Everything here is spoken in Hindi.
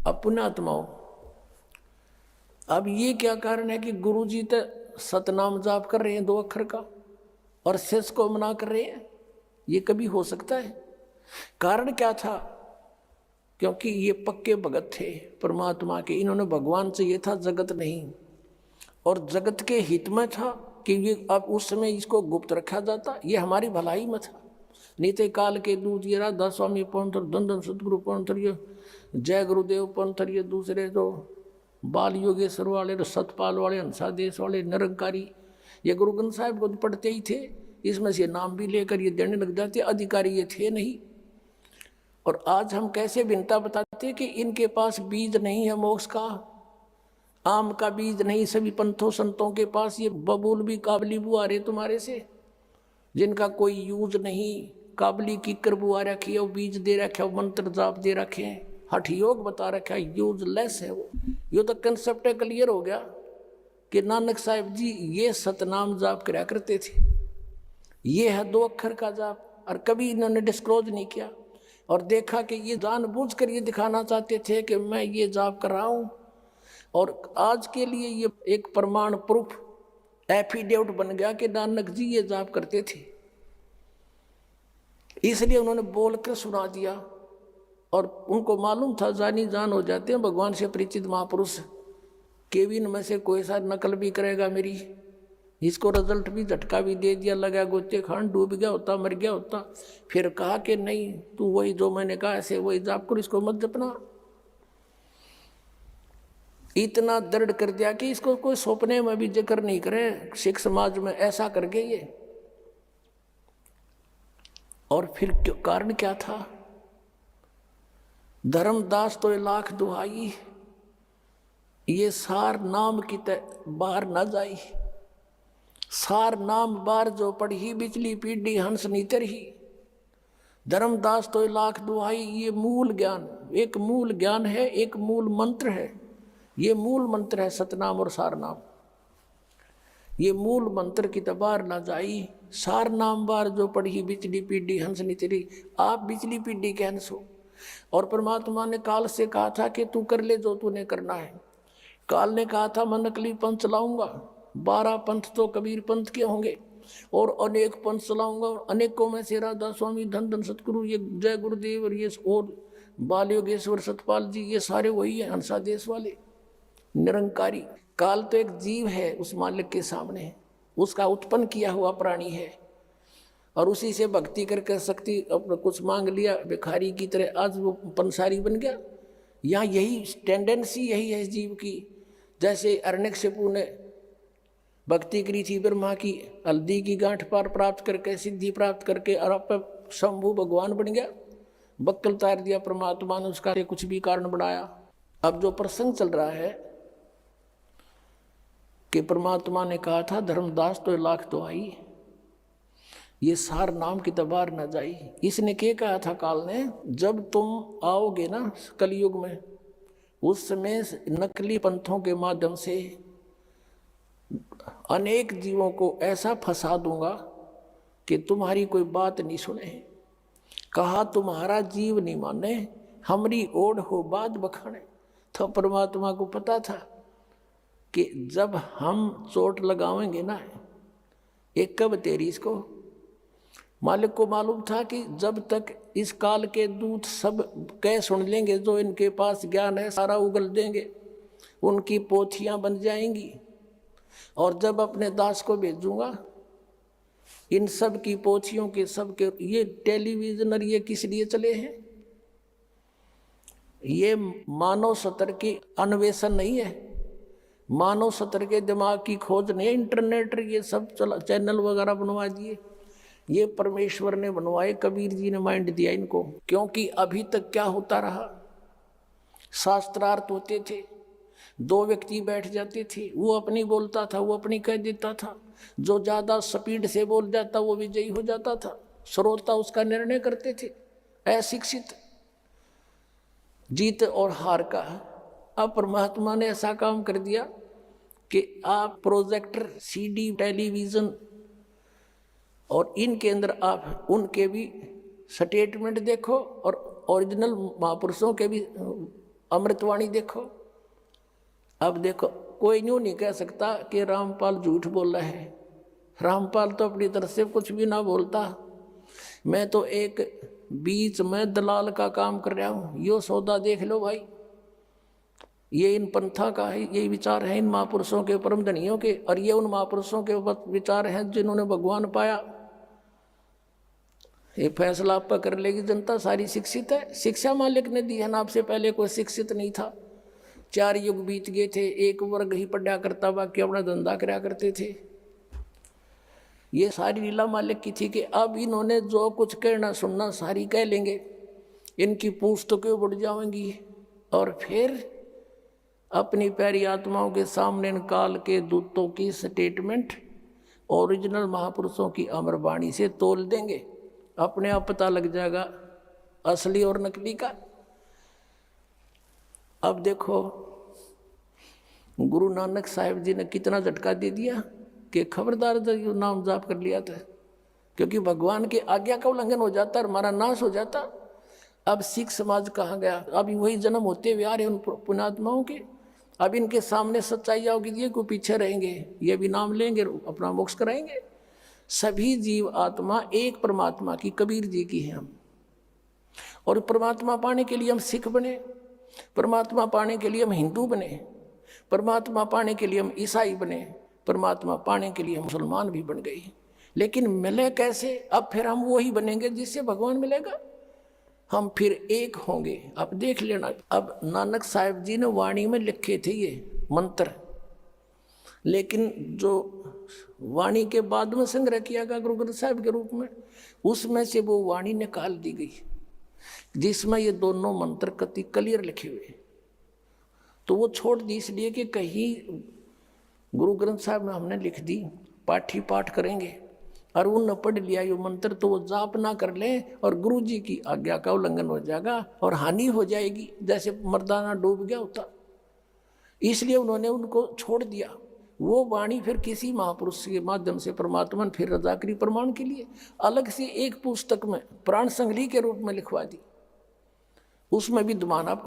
अपुण्यात्माओं, अब ये क्या कारण है कि गुरु जी तो सतनाम जाप कर रहे हैं 2 अक्षर का और शेष को मना कर रहे हैं? ये कभी हो सकता है? कारण क्या था? क्योंकि ये पक्के भगत थे परमात्मा के, इन्होंने भगवान से ये था जगत नहीं, और जगत के हित में था कि ये अब उस समय इसको गुप्त रखा जाता, ये हमारी भलाई में था। नीते काल के दूत ये राधा स्वामी पंथर, धन सतगुरु पंथर, ये जय गुरुदेव पंथर, ये दूसरे तो बाल योगेश्वर वाले, सतपाल वाले, हंसादेश वाले, निरंकारी, ये गुरु ग्रंथ साहिब को पढ़ते ही थे, इसमें से नाम भी लेकर ये देने लग जाते, अधिकारी ये थे नहीं। और आज हम कैसे भिन्नता बताते कि इनके पास बीज नहीं है मोक्ष का, आम का बीज नहीं। सभी पंथों संतों के पास ये बबूल भी काबली बुआ रहे तुम्हारे से, जिनका कोई यूज नहीं। काबली की कर बुआ रखी है, वो बीज दे रखे, वो मंत्र जाप दे रखे हैं, हठ योग बता रखा है, यूजलेस है वो। ये तो कंसेप्ट क्लियर हो गया कि नानक साहिब जी ये सतनाम जाप कराया करते थे। ये है 2 अक्षर का जाप, और कभी इन्होंने डिस्क्लोज नहीं किया। और देखा कि ये जानबूझ कर ये दिखाना चाहते थे कि मैं ये जाप कर रहा हूँ, और आज के लिए ये एक प्रमाण प्रूफ एफिडेविट बन गया कि नानक जी ये जाप करते थे। इसलिए उन्होंने बोलकर सुना दिया, और उनको मालूम था जानी जान हो जाते हैं भगवान से परिचित महापुरुष, केविन में से कोई सा नकल भी करेगा मेरी, इसको रिजल्ट भी झटका भी दे दिया, लगा गोते खान, डूब गया होता, मर गया होता। फिर कहा कि नहीं, तू वही जो मैंने कहा ऐसे वही जाप कर, इसको मत जपना। इतना दृढ़ कर दिया कि इसको कोई सपने में भी जिक्र नहीं करे सिख समाज में, ऐसा करके ये। और फिर कारण क्या था? धर्मदास तो 1,00,000 दुहाई, ये सार नाम की बाहर न जाई। सार नाम बार जो पढ़ी, बिचली पीढ़ी हंस नीतर ही। धर्मदास तो 1,00,000 दुहाई, ये मूल ज्ञान, एक मूल ज्ञान है, एक मूल मंत्र है। ये मूल मंत्र है सतनाम और सार नाम। ये मूल मंत्र की तबार ना जाई, सार नाम बार जो पढ़ी, बिचली पीढ़ी हंस नीतरी। आप बिचली पीढ़ी के हंस हो, और परमात्मा ने काल से कहा था कि तू कर ले जो तूने करना है। काल ने कहा था मैं नकली पंथ चलाऊंगा, 12 पंथ तो कबीर पंथ के होंगे, और अनेक पंथ चलाऊंगा, और अनेकों में से राधा स्वामी, धन सतगुरु, ये जय गुरुदेव, और ये और बाल योगेश्वर, सतपाल जी, ये सारे वही है, हंसादेश वाले, निरंकारी। काल तो एक जीव है उस मालिक के सामने, उसका उत्पन्न किया हुआ प्राणी है, और उसी से भक्ति करके शक्ति अपना कुछ मांग लिया भिखारी की तरह, आज वो पंसारी बन गया। यहाँ यही टेंडेंसी यही है जीव की। जैसे हिरण्यकशिपु ने भक्ति करी थी ब्रह्मा की, हल्दी की गांठ पार प्राप्त करके, सिद्धि प्राप्त करके, और आप शंभु भगवान बन गया। बक्कल तार दिया परमात्मा ने, उसका कुछ भी कारण बनाया। अब जो प्रसंग चल रहा है कि परमात्मा ने कहा था धर्मदास तो 1,00,000 दुहाई, ये सार नाम की तबार न जाई। इसने क्या कहा था काल ने? जब तुम आओगे ना कलयुग में, उस समय नकली पंथों के माध्यम से अनेक जीवों को ऐसा फंसा दूंगा कि तुम्हारी कोई बात नहीं सुने। कहा तुम्हारा जीव नहीं माने, हमरी ओढ़ हो बात बखाने। तो परमात्मा को पता था कि जब हम चोट लगावेंगे ना, एक कब तेरी इसको। मालिक को मालूम था कि जब तक इस काल के दूत सब कह सुन लेंगे, जो इनके पास ज्ञान है सारा उगल देंगे, उनकी पोथियां बन जाएंगी। और जब अपने दास को भेजूंगा, इन सब की पोथियों के सब के, ये टेलीविजन और ये किस लिए चले हैं? ये मानव सतर की अन्वेषण नहीं है, मानव सतर के दिमाग की खोज नहीं है। इंटरनेट ये सब चैनल वगैरह बनवा दिए, ये परमेश्वर ने बनवाए, कबीर जी ने माइंड दिया इनको। क्योंकि अभी तक क्या होता रहा, शास्त्रार्थ होते थे, 2 व्यक्ति बैठ जाते थे, वो अपनी बोलता था, वो अपनी कह देता था, जो ज्यादा स्पीड से बोल जाता वो विजयी हो जाता था, श्रोता उसका निर्णय करते थे। अशिक्षित जीत और हार का। अब परमात्मा ने ऐसा काम कर दिया कि आप प्रोजेक्टर, सीडी, टेलीविजन और इनके अंदर आप उनके भी स्टेटमेंट देखो और ओरिजिनल महापुरुषों के भी अमृतवाणी देखो। अब देखो, कोई यूं नहीं कह सकता कि रामपाल झूठ बोल रहा है। रामपाल तो अपनी तरफ से कुछ भी ना बोलता। मैं तो एक बीच में दलाल का काम कर रहा हूं। यो सौदा देख लो भाई, ये इन पंथा का है, ये विचार है इन महापुरुषों के, परम धनियों के, और ये उन महापुरुषों के विचार हैं जिन्होंने भगवान पाया। ये फैसला आप पर कर लेगी जनता, सारी शिक्षित है। शिक्षा मालिक ने दी है ना, आपसे पहले कोई शिक्षित नहीं था। 4 युग बीत गए थे, एक वर्ग ही पढ़ा करता, बाकी अपना धंधा कराया करते थे। ये सारी लीला मालिक की थी कि अब इन्होंने जो कुछ कहना सुनना सारी कह लेंगे, इनकी पूछ तो क्यों बढ़ जाएंगी, और फिर अपनी प्यारी आत्माओं के सामने इन काल के दूतों की स्टेटमेंट ओरिजिनल महापुरुषों की अमर वाणी से तोल देंगे। अपने आप पता लग जाएगा असली और नकली का। अब देखो, गुरु नानक साहिब जी ने कितना झटका दे दिया कि खबरदार जो नाम जाप कर लिया था, क्योंकि भगवान की आज्ञा का उल्लंघन हो जाता और हमारा नाश हो जाता। अब सिख समाज कहाँ गया? अभी वही जन्म होते हुए आ रहे उन पुण्यात्माओं के। अब इनके सामने सच्चाई आओगी, ये को पीछे रहेंगे, ये भी नाम लेंगे, अपना मोक्ष कराएंगे। सभी जीव आत्मा एक परमात्मा की, कबीर जी की है हम। और परमात्मा पाने के लिए हम सिख बने, परमात्मा पाने के लिए हम हिंदू बने, परमात्मा पाने के लिए हम ईसाई बने, परमात्मा पाने के लिए हम मुसलमान भी बन गए। लेकिन मिले कैसे? अब फिर हम वही बनेंगे जिससे भगवान मिलेगा, हम फिर एक होंगे। अब देख लेना, अब नानक साहिब जी ने वाणी में लिखे थे ये मंत्र, लेकिन जो वाणी के बाद में संग्रह किया गया गुरु ग्रंथ साहिब के रूप में, उसमें से वो वाणी निकाल दी गई जिसमें ये दोनों मंत्र कति क्लियर लिखे हुए। तो वो छोड़ दी इसलिए कि कहीं गुरु ग्रंथ साहिब में हमने लिख दी पाठी पाठ करेंगे और वो न पढ़ लिया ये मंत्र, तो वो जाप ना कर लें और गुरु जी की आज्ञा का उल्लंघन हो जाएगा और हानि हो जाएगी, जैसे मर्दाना डूब गया होता। इसलिए उन्होंने उनको छोड़ दिया। वो वाणी फिर किसी महापुरुष के माध्यम से परमात्मा ने फिर रजाकरी प्रमाण के लिए अलग से एक पुस्तक में प्राण संग्रही के रूप में लिखवा दी। उसमें विद्वान आप